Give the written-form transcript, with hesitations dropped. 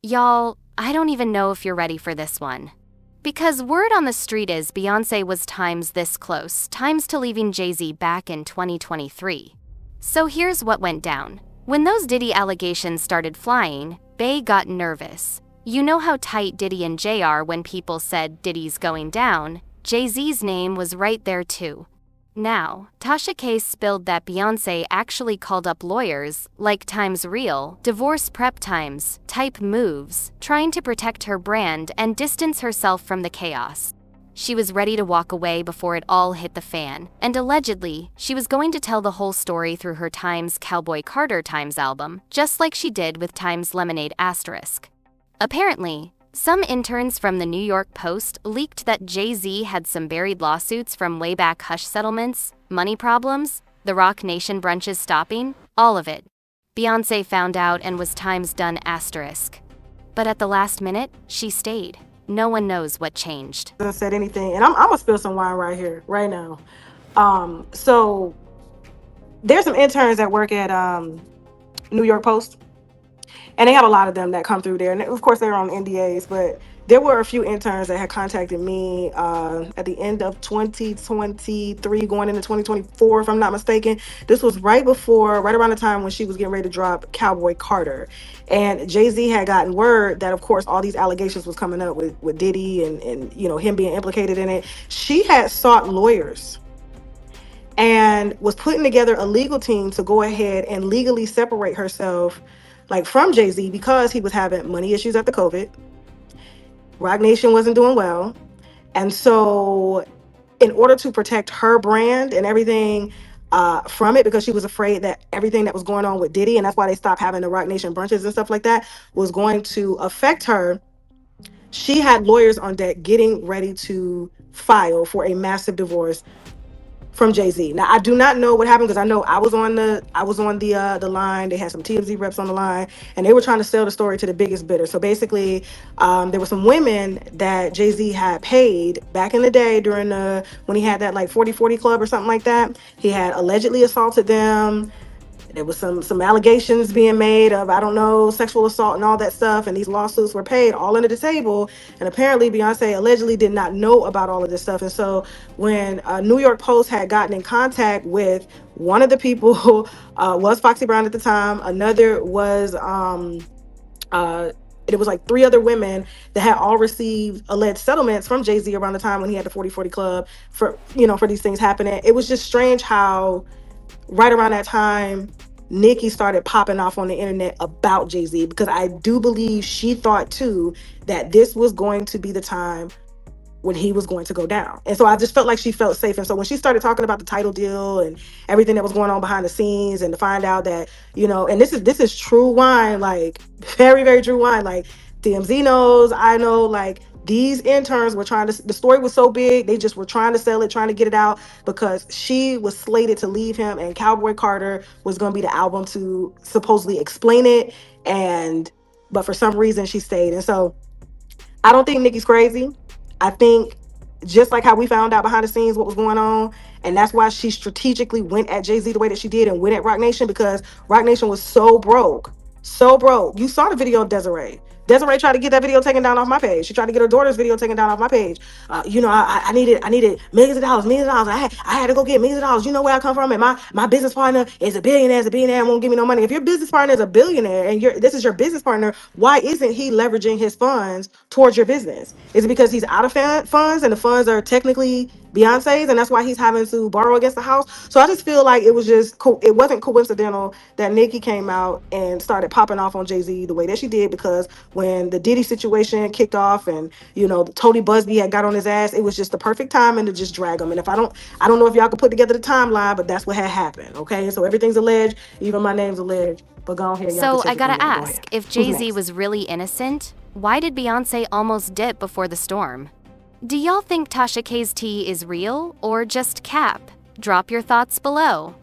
Y'all, I don't even know if you're ready for this one. Because word on the street is Beyonce was times this close, times to leaving JayZ back in 2023. So here's what went down. When those Diddy allegations started flying, Bey got nervous. You know how tight Diddy and Jay are when people said Diddy's going down? JayZ's name was right there too. Now, Tasha K spilled that Beyonce actually called up lawyers, like Times Real, divorce prep times, type moves, trying to protect her brand and distance herself from the chaos. She was ready to walk away before it all hit the fan, and allegedly, she was going to tell the whole story through her Times Cowboy Carter Times album, just like she did with Times Lemonade Asterisk. Apparently, some interns from the New York Post leaked that JayZ had some buried lawsuits from way back hush settlements, money problems, the Roc Nation brunches stopping, all of it. Beyonce found out and was Times done asterisk. But at the last minute, she stayed. No one knows what changed. Hasn't said anything, and I'm gonna spill some wine right here, right now. So there's some interns that work at New York Post, and they have a lot of them that come through there, and of course they're on NDAs. But there were a few interns that had contacted me at the end of 2023, going into 2024, if I'm not mistaken. This was right around the time when she was getting ready to drop Cowboy Carter, and JayZ had gotten word that, of course, all these allegations was coming up with Diddy and him being implicated in it. She had sought lawyers and was putting together a legal team to go ahead and legally separate herself, like, from JayZ, because he was having money issues after COVID. Roc Nation wasn't doing well. And so in order to protect her brand and everything from it, because she was afraid that everything that was going on with Diddy, and that's why they stopped having the Roc Nation brunches and stuff like that, was going to affect her, she had lawyers on deck getting ready to file for a massive divorce from JayZ. Now, I do not know what happened, because I know I was on the line. They had some TMZ reps on the line, and they were trying to sell the story to the biggest bidder. So basically, there were some women that JayZ had paid back in the day during when he had that, like, 40/40 club or something like that. He had allegedly assaulted them. There was some allegations being made of, I don't know, sexual assault and all that stuff, and these lawsuits were paid all under the table. And apparently Beyonce allegedly did not know about all of this stuff. And so when New York Post had gotten in contact with one of the people, was Foxy Brown at the time, another was it was like three other women that had all received alleged settlements from JayZ around the time when he had the 40/40 club for these things happening. It was just strange how right around that time, Nicki started popping off on the internet about JayZ, because I do believe she thought too that this was going to be the time when he was going to go down. And so I just felt like she felt safe. And so when she started talking about the title deal and everything that was going on behind the scenes, and to find out that, and this is true wine, like, very, very true wine. Like, TMZ knows, I know, like, these interns were the story was so big, they just were trying to sell it, trying to get it out, because she was slated to leave him, and Cowboy Carter was going to be the album to supposedly explain it. But for some reason she stayed. And so I don't think Nicki's crazy. I think, just like how we found out behind the scenes what was going on, and that's why she strategically went at JayZ the way that she did, and went at Roc Nation, because Roc Nation was so broke. So broke. You saw the video of Desiree. Desiree tried to get that video taken down off my page. She tried to get her daughter's video taken down off my page. I needed millions of dollars, millions of dollars. I had to go get millions of dollars. You know where I come from, and my business partner is a billionaire. And won't give me no money. If your business partner is a billionaire and this is your business partner, why isn't he leveraging his funds towards your business? Is it because he's out of funds, and the funds are technically Beyonce's, and that's why he's having to borrow against the house? So I just feel like it was just it wasn't coincidental that Nicki came out and started popping off on JayZ the way that she did, because when the Diddy situation kicked off, and Tony Busby had got on his ass, it was just the perfect timing to just drag him. And if I don't know if y'all can put together the timeline, but that's what had happened. Okay, so everything's alleged, even my name's alleged. But go ahead, y'all So can I take it from gotta there. Go ask, ahead. if Who's JayZ next? was really innocent, why did Beyonce almost dip before the storm? Do y'all think Tasha K's tea is real or just cap? Drop your thoughts below.